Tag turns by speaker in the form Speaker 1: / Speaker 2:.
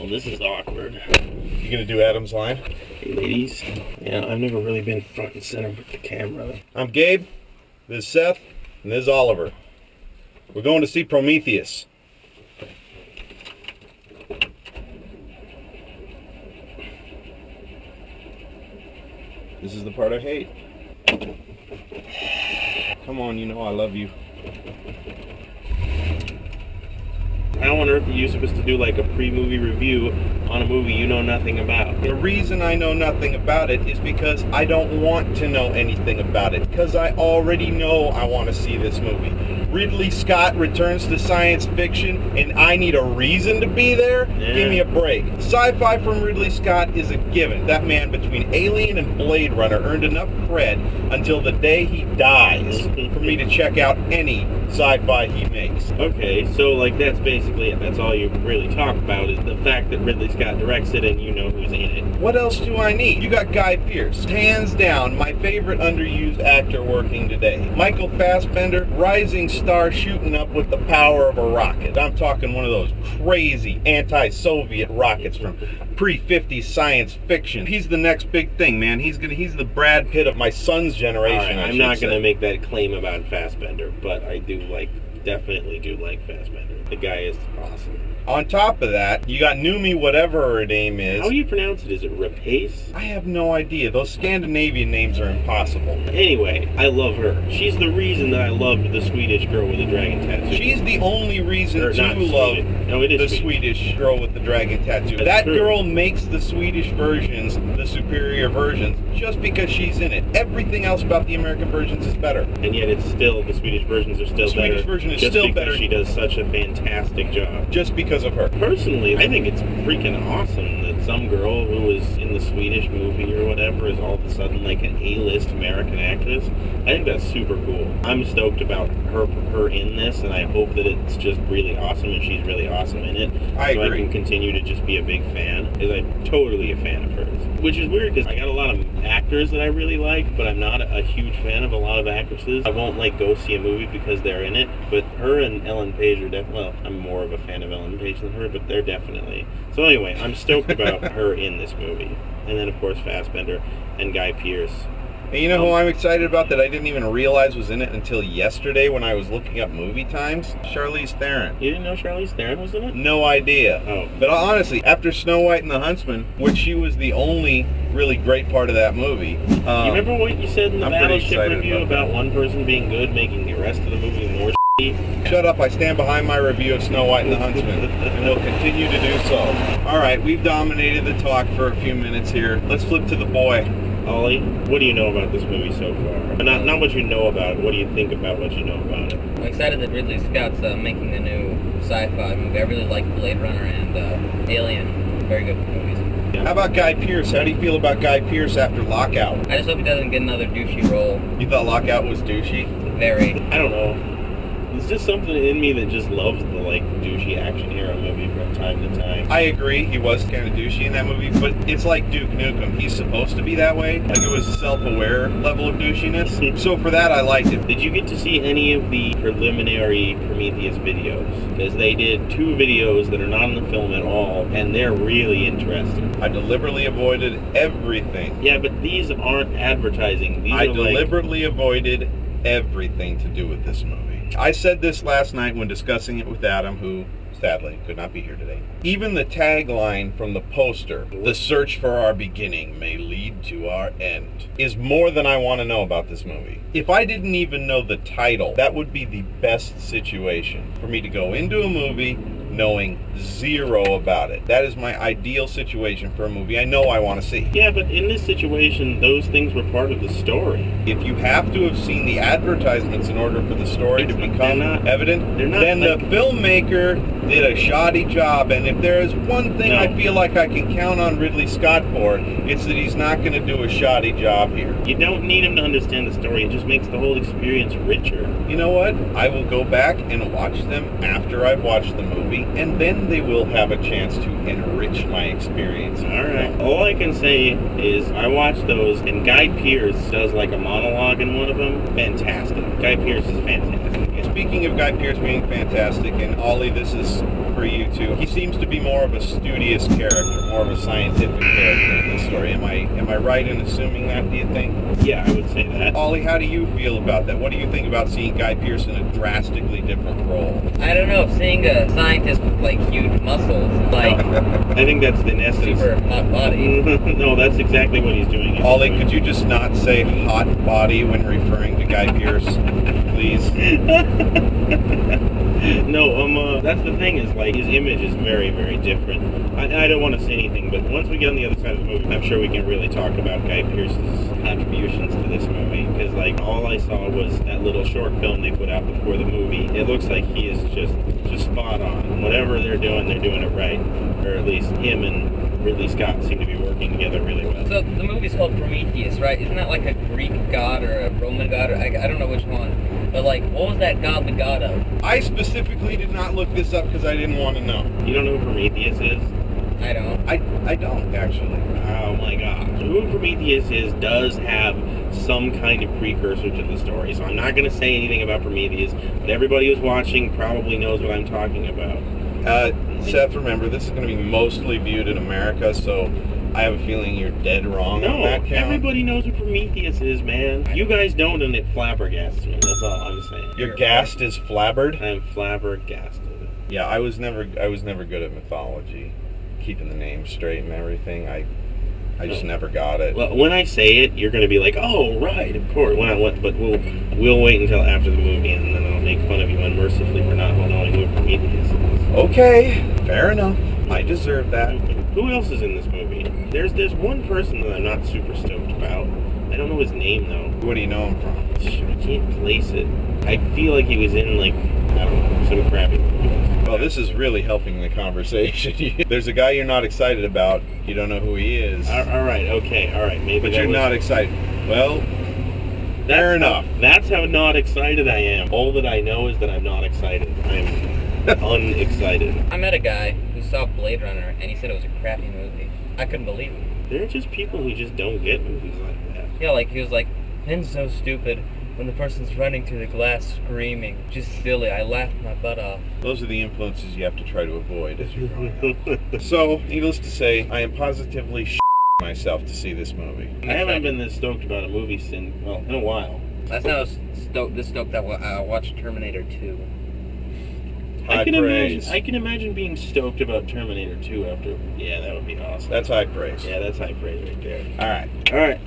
Speaker 1: Well, this is awkward.
Speaker 2: You gonna do Adam's line?
Speaker 1: Hey, ladies. Yeah, I've never really been front and center with the camera.
Speaker 2: I'm Gabe, this is Seth, and this is Oliver. We're going to see Prometheus. This is the part I hate. Come on, you know I love you.
Speaker 1: How on earth are you supposed to do like a pre-movie review on a movie you know nothing about?
Speaker 2: The reason I know nothing about it is because I don't want to know anything about it, because I already know I want to see this movie. Ridley Scott returns to science fiction and I need a reason to be there?
Speaker 1: Yeah.
Speaker 2: Give me a break. Sci-fi from Ridley Scott is a given. That man between Alien and Blade Runner earned enough cred until the day he dies for me to check out any sci-fi he makes.
Speaker 1: Okay, so like that's basically it. That's all you really talk about is the fact that Ridley Scott directs it and you know who's in it.
Speaker 2: What else do I need? You got Guy Pearce, hands down my favorite underused actor working today. Michael Fassbender, rising star shooting up with the power of a rocket. I'm talking one of those crazy anti-Soviet rockets from pre-50s science fiction. He's the next big thing, man. He's the Brad Pitt of my son's generation.
Speaker 1: Right, I'm not going to make that claim about Fassbender, but I definitely do like Fassbender. The guy is awesome.
Speaker 2: On top of that, you got Numi, whatever her name is.
Speaker 1: How do you pronounce it? Is it Rapace?
Speaker 2: I have no idea. Those Scandinavian names are impossible.
Speaker 1: Anyway, I love her. She's the reason that I loved the Swedish girl with the dragon tattoo.
Speaker 2: She's the only reason to love the Swedish girl with the dragon tattoo. That girl makes the Swedish versions the superior versions just because she's in it. Everything else about the American versions is better.
Speaker 1: And yet it's still, the Swedish versions are still better.
Speaker 2: The Swedish version is still better.
Speaker 1: Just because she does such a fantastic job.
Speaker 2: Just because of her.
Speaker 1: Personally, I think it's freaking awesome that some girl who was in the Swedish movie or whatever is all of a sudden like an A-list American actress. I think that's super cool. I'm stoked about her in this, and I hope that it's just really awesome and she's really awesome in it.
Speaker 2: I agree.
Speaker 1: I can continue to just be a big fan, because I'm totally a fan of hers. Which is weird, because I got a lot of actors that I really like, but I'm not a huge fan of a lot of actresses. I won't like go see a movie because they're in it, but her and Ellen Page are well, I'm more of a fan of Ellen Page than her, but they're definitely. So anyway, I'm stoked about her in this movie. And then of course Fassbender and Guy Pearce.
Speaker 2: And you know who I'm excited about that I didn't even realize was in it until yesterday when I was looking up movie times? Charlize Theron.
Speaker 1: You didn't know Charlize Theron was in it?
Speaker 2: No idea.
Speaker 1: Oh.
Speaker 2: But honestly, after Snow White and the Huntsman, which she was the only really great part of that movie.
Speaker 1: You remember what you said in the Battleship review about one person being good making the rest of the movie more shitty?
Speaker 2: Shut up, I stand behind my review of Snow White and the Huntsman, and will continue to do so. Alright, we've dominated the talk for a few minutes here. Let's flip to the boy.
Speaker 1: Ollie, what do you know about this movie so far? Not what you know about it, what do you think about what you know about it?
Speaker 3: I'm excited that Ridley Scott's making a new sci-fi movie. I really like Blade Runner and Alien. Very good movies.
Speaker 2: Yeah. How about Guy Pearce? How do you feel about Guy Pearce after Lockout?
Speaker 3: I just hope he doesn't get another douchey role.
Speaker 2: You thought Lockout was douchey?
Speaker 3: Very.
Speaker 1: I don't know. There's just something in me that just loves the like douchey action hero movie from time to time.
Speaker 2: I agree, he was kind of douchey in that movie, but it's like Duke Nukem. He's supposed to be that way. Like it was a self-aware level of douchiness. So for that, I liked it.
Speaker 1: Did you get to see any of the preliminary Prometheus videos? Because they did 2 videos that are not in the film at all, and they're really interesting.
Speaker 2: I deliberately avoided everything.
Speaker 1: Yeah, but these aren't advertising. These
Speaker 2: I deliberately avoided everything to do with this movie. I said this last night when discussing it with Adam, who sadly could not be here today. Even the tagline from the poster, "The search for our beginning may lead to our end," is more than I want to know about this movie. If I didn't even know the title, that would be the best situation for me to go into a movie knowing zero about it. That is my ideal situation for a movie I know I want to see.
Speaker 1: Yeah, but in this situation, those things were part of the story.
Speaker 2: If you have to have seen the advertisements in order for the story to become evident, then the filmmaker did a shoddy job. And if there is one thing I feel like I can count on Ridley Scott for, it's that he's not going to do a shoddy job here.
Speaker 1: You don't need him to understand the story. It just makes the whole experience richer.
Speaker 2: You know what? I will go back and watch them after I've watched the movie, and then they will have a chance to enrich my experience.
Speaker 1: Alright. All I can say is I watched those, and Guy Pearce does like a monologue in one of them. Fantastic. Guy Pearce is fantastic.
Speaker 2: Speaking of Guy Pearce being fantastic, and Ollie, this is for you too. you. He seems to be more of a studious character, more of a scientific character in this story. Am I right in assuming that, do you think?
Speaker 1: Yeah, I would say that.
Speaker 2: Ollie, how do you feel about that? What do you think about seeing Guy Pearce in a drastically different role?
Speaker 3: I don't know, seeing a scientist with like huge muscles, like
Speaker 1: I think that's the essence.
Speaker 3: super hot body.
Speaker 1: No, that's exactly what he's doing.
Speaker 2: Ollie, could you just not say hot body when referring to Guy Pearce, please?
Speaker 1: No, that's the thing is, like, his image is very, very different. I don't want to say anything, but once we get on the other side of the movie, I'm sure we can really talk about Guy Pearce's contributions to this movie, because, like, all I saw was that little short film they put out before the movie. It looks like he is just spot on. Whatever they're doing it right. Or at least him and Ridley Scott seem to be working together really well.
Speaker 3: So the movie's called Prometheus, right? Isn't that like a Greek god or a Roman god? Or I don't know which one. But like, what was that god the god of?
Speaker 2: I specifically did not look this up because I didn't want to know.
Speaker 1: You don't know who Prometheus is?
Speaker 3: I don't.
Speaker 2: I don't, actually.
Speaker 1: Oh my god. Who Prometheus is does have some kind of precursor to the story, so I'm not going to say anything about Prometheus, but everybody who's watching probably knows what I'm talking about.
Speaker 2: Seth, remember, this is going to be mostly viewed in America, so I have a feeling you're dead wrong on that count.
Speaker 1: Everybody knows what Prometheus is, man. You guys don't, and it flabbergasts me. That's all I'm saying.
Speaker 2: Your gassed is flabbered?
Speaker 1: I'm flabbergasted.
Speaker 2: Yeah, I was never good at mythology, keeping the names straight and everything. I just never got it.
Speaker 1: Well, when I say it, you're going to be like, "Oh, right, of course." But we'll wait until after the movie, and then I'll make fun of you unmercifully for not knowing who Prometheus is.
Speaker 2: Okay, fair enough. I deserve that.
Speaker 1: Who else is in this movie? There's one person that I'm not super stoked about. I don't know his name though.
Speaker 2: What do you know him from?
Speaker 1: I can't place it. I feel like he was in like, I don't know, some crappy movie.
Speaker 2: Well, this is really helping the conversation. There's a guy you're not excited about. You don't know who he is.
Speaker 1: All right, okay, all right. Maybe.
Speaker 2: But you're not excited. Well, fair enough.
Speaker 1: That's how not excited I am. All that I know is that I'm not excited. I'm unexcited.
Speaker 3: I met a guy who saw Blade Runner, and he said it was a crappy movie. I couldn't believe it.
Speaker 1: There are just people who just don't get movies like that.
Speaker 3: Yeah, like, he was like, "It's so stupid when the person's running through the glass screaming. Just silly. I laughed my butt off."
Speaker 2: Those are the influences you have to try to avoid as you're growing up. So, needless to say, I am positively myself to see this movie.
Speaker 1: I haven't been this stoked about a movie since, well, in a while.
Speaker 3: That's how I was this stoked that I watched Terminator 2.
Speaker 2: High praise.
Speaker 1: I can imagine being stoked about Terminator 2 after. Yeah, that would be awesome.
Speaker 2: That's high praise.
Speaker 1: Yeah, that's high praise right there.
Speaker 2: All right.
Speaker 1: All right.